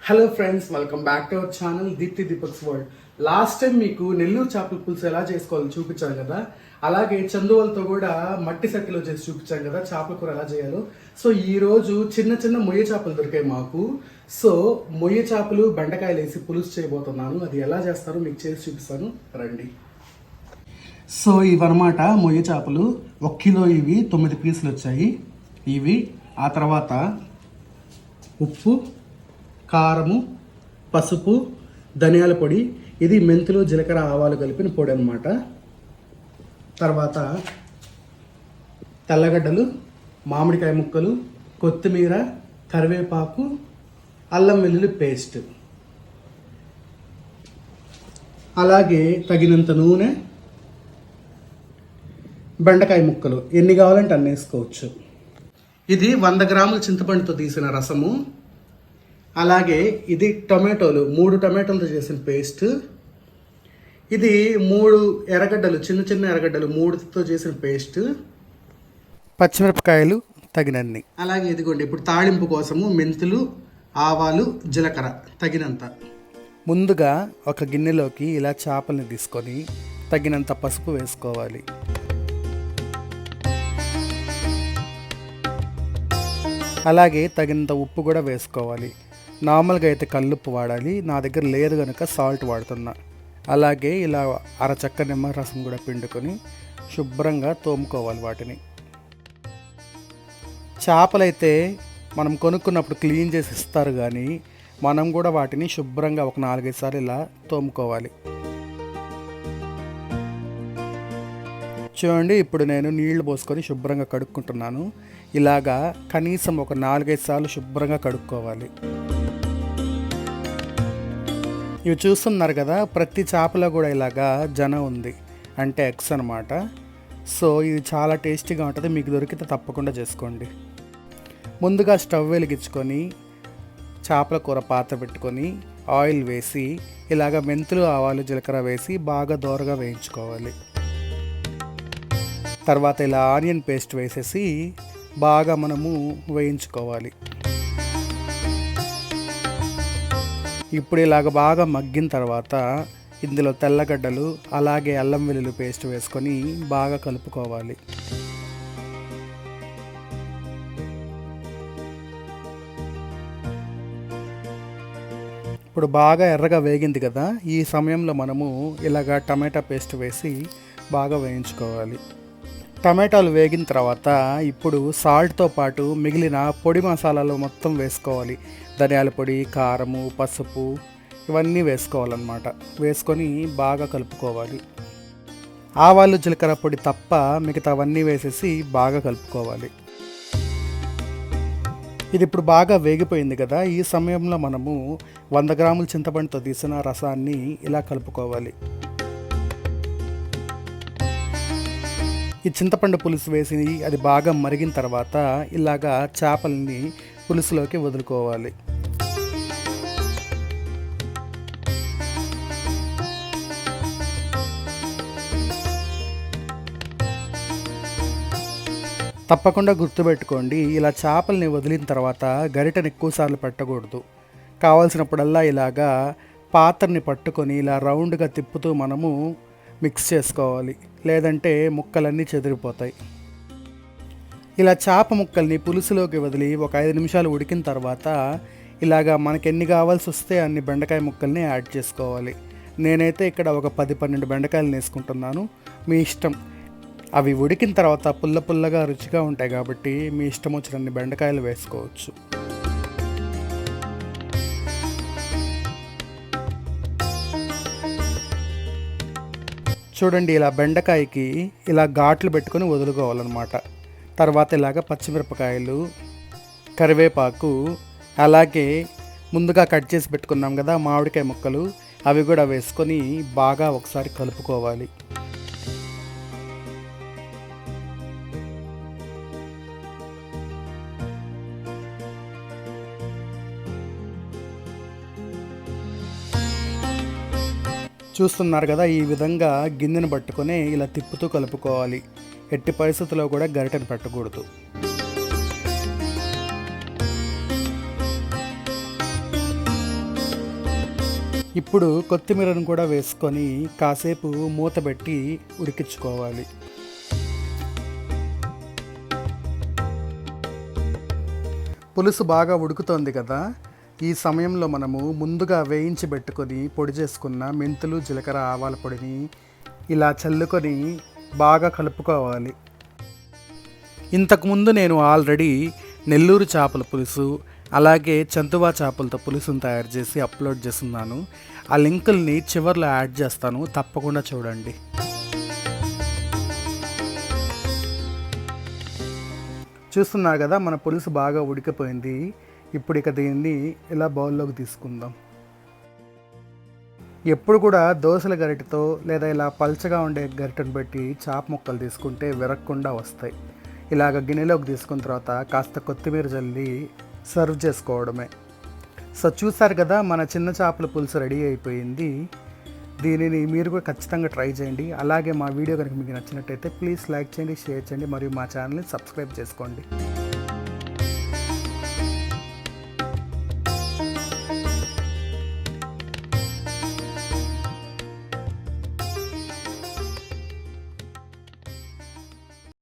Hello friends, welcome back to our channel Deepti Deepak's world. Last time మీకు నెల్లూరు చేపల పులుసు ఎలా చేసుకోవాలో చూపించాను కదా, అలాగే చందువలతో కూడా మట్టి సెట్టులో చేసి చూపించాను కదా చేపల కూర ఎలా చేయాలో. సో ఈ రోజు చిన్న చిన్న మొయ్య చేపలు దొరికాయి మాకు. సో మొయ్య చేపలు బెండకాయలు వేసి పులుసు చేయబోతున్నాను. అది ఎలా చేస్తారో మీకు చేసి చూపిస్తాను, రండి. సో ఇవన్నమాట మొయ్య చేపలు. 1 కిలో ఇవి 9 పీసులు వచ్చాయి ఇవి. ఆ తర్వాత ఉప్పు, కారము, పసుపు, ధనియాల పొడి, ఇది మెంతులు, జీలకర్ర, ఆవాలు కలిపిన పొడి అన్నమాట. తర్వాత తెల్లగడ్డలు, మామిడికాయ ముక్కలు, కొత్తిమీర, కరివేపాకు, అల్లం వెల్లుల్లి పేస్ట్, అలాగే తగినంత నూనె, బెండకాయ ముక్కలు ఎన్ని కావాలంటే అన్ని వేసుకోవచ్చు. ఇది 100 గ్రాముల చింతపండుతో తీసిన రసము. అలాగే ఇది టొమాటోలు, 3 టొమాటోలతో చేసిన పేస్ట్. ఇది 3 ఎర్రగడ్డలు, చిన్న చిన్న ఎర్రగడ్డలు 3తో చేసిన పేస్ట్. పచ్చిమిరపకాయలు తగినన్ని. అలాగే ఇదిగోండి, ఇప్పుడు తాళింపు కోసము మెంతులు, ఆవాలు, జీలకర్ర తగినంత. ముందుగా ఒక గిన్నెలోకి ఇలా చేపల్ని తీసుకొని తగినంత పసుపు వేసుకోవాలి. అలాగే తగినంత ఉప్పు కూడా వేసుకోవాలి. నార్మల్గా అయితే కల్లుప్పు వాడాలి, నా దగ్గర లేదు కనుక సాల్ట్ వాడుతున్నా. అలాగే ఇలా అరచక్క నిమ్మరసం కూడా పిండుకొని శుభ్రంగా తోముకోవాలి వాటిని. చేపలైతే మనం కొనుక్కున్నప్పుడు క్లీన్ చేసి ఇస్తారు, కానీ మనం కూడా వాటిని శుభ్రంగా ఒక 4-5 సార్లు ఇలా తోముకోవాలి. చూడండి, ఇప్పుడు నేను నీళ్లు పోసుకొని శుభ్రంగా కడుక్కుంటున్నాను. ఇలాగా కనీసం ఒక 4-5 సార్లు శుభ్రంగా కడుక్కోవాలి. ఇవి చూస్తున్నారు కదా, ప్రతి చేపలో కూడా ఇలాగా జన ఉంది, అంటే ఎగ్స్ అనమాట. సో ఇది చాలా టేస్టీగా ఉంటుంది, మీకు దొరికితే తప్పకుండా చేసుకోండి. ముందుగా స్టవ్ వెలిగించుకొని చేపల కూర పాత్ర పెట్టుకొని ఆయిల్ వేసి ఇలాగ మెంతులు, ఆవాలు, జీలకర్ర వేసి బాగా దోరగా వేయించుకోవాలి. తర్వాత ఇలా ఆనియన్ పేస్ట్ వేసేసి బాగా మనము వేయించుకోవాలి. ఇప్పుడు ఇలాగ బాగా మగ్గిన తర్వాత ఇందులో తెల్లగడ్డలు, అలాగే అల్లం వెల్లుల్లి పేస్ట్ వేసుకొని బాగా కలుపుకోవాలి. ఇప్పుడు బాగా ఎర్రగా వేగింది కదా, ఈ సమయంలో మనము ఇలాగ టమాటా పేస్ట్ వేసి బాగా వేయించుకోవాలి. టమాటాలు వేగిన తర్వాత ఇప్పుడు సాల్ట్తో పాటు మిగిలిన పొడి మసాలాలు మొత్తం వేసుకోవాలి. ధనియాల పొడి, కారము, పసుపు ఇవన్నీ వేసుకోవాలన్నమాట. వేసుకొని బాగా కలుపుకోవాలి. ఆవాలు, జీలకర్ర పొడి తప్ప మిగతావన్నీ వేసేసి బాగా కలుపుకోవాలి. ఇది ఇప్పుడు బాగా వేగిపోయింది కదా, ఈ సమయంలో మనము 100 గ్రాముల చింతపండుతో తీసిన రసాన్ని ఇలా కలుపుకోవాలి. ఈ చింతపండు పులుసు వేసి అది బాగా మరిగిన తర్వాత ఇలాగా చేపల్ని పులుసులోకి వదులుకోవాలి. తప్పకుండా గుర్తుపెట్టుకోండి, ఇలా చేపల్ని వదిలిన తర్వాత గరిటెని ఎక్కువసార్లు పెట్టకూడదు. కావాల్సినప్పుడల్లా ఇలాగా పాత్రని పట్టుకొని ఇలా రౌండ్గా తిప్పుతూ మనము మిక్స్ చేసుకోవాలి, లేదంటే ముక్కలన్నీ చెదిరిపోతాయి. ఇలా చేప ముక్కల్ని పులుసులోకి వదిలి ఒక 5 నిమిషాలు ఉడికిన తర్వాత ఇలాగా మనకి ఎన్ని కావాల్సి వస్తే అన్ని బెండకాయ ముక్కల్ని యాడ్ చేసుకోవాలి. నేనైతే ఇక్కడ ఒక 10-12 బెండకాయలు వేసుకుంటున్నాను, మీ ఇష్టం. అవి ఉడికిన తర్వాత పుల్ల పుల్లగా రుచిగా ఉంటాయి కాబట్టి మీ ఇష్టం వచ్చినన్ని బెండకాయలు వేసుకోవచ్చు. చూడండి, ఇలా బెండకాయకి ఇలా ఘాట్లు పెట్టుకొని వదులుకోవాలన్నమాట. తర్వాత ఇలాగ పచ్చిమిరపకాయలు, కరివేపాకు, అలాగే ముందుగా కట్ చేసి పెట్టుకున్నాం కదా మామిడికాయ ముక్కలు, అవి కూడా వేసుకొని బాగా ఒకసారి కలుపుకోవాలి. చూస్తున్నారు కదా, ఈ విధంగా గిన్నెను పట్టుకొని ఇలా తిప్పుతూ కలుపుకోవాలి. ఎట్టి పరిస్థితుల్లో కూడా గరిటెను పెట్టకూడదు. ఇప్పుడు కొత్తిమీరను కూడా వేసుకొని కాసేపు మూత పెట్టి ఉడికించుకోవాలి. పులుసు బాగా ఉడుకుతోంది కదా, ఈ సమయంలో మనము ముందుగా వేయించి పెట్టుకొని పొడి చేసుకున్న మెంతులు, జీలకర్ర, ఆవాల పొడిని ఇలా చల్లుకొని బాగా కలుపుకోవాలి. ఇంతకుముందు నేను ఆల్రెడీ నెల్లూరు చేపల పులుసు అలాగే చందువా చేపలతో పులుసును తయారు చేసి అప్లోడ్ చేస్తున్నాను. ఆ లింకుల్ని చివర్లో యాడ్ చేస్తాను, తప్పకుండా చూడండి. చూస్తున్నారు కదా, మన పులుసు బాగా ఉడికిపోయింది. ఇప్పుడు ఇక దీన్ని ఇలా బౌల్లోకి తీసుకుందాం. ఎప్పుడు కూడా దోసల గరిటెతో లేదా ఇలా పల్చగా ఉండే గరిటెను పెట్టి చేప ముక్కలు తీసుకుంటే విరగకుండా వస్తాయి. ఇలాగ గిన్నెలోకి తీసుకున్న తర్వాత కాస్త కొత్తిమీర జల్లి సర్వ్ చేసుకోవడమే. సో చూసారు కదా, మన చిన్న చేపల పులుసు రెడీ అయిపోయింది. దీనిని మీరు కూడా ఖచ్చితంగా ట్రై చేయండి. అలాగే మా వీడియో కనుక మీకు నచ్చినట్టయితే ప్లీజ్ లైక్ చేయండి, షేర్ చేయండి మరియు మా ఛానల్ని సబ్స్క్రైబ్ చేసుకోండి.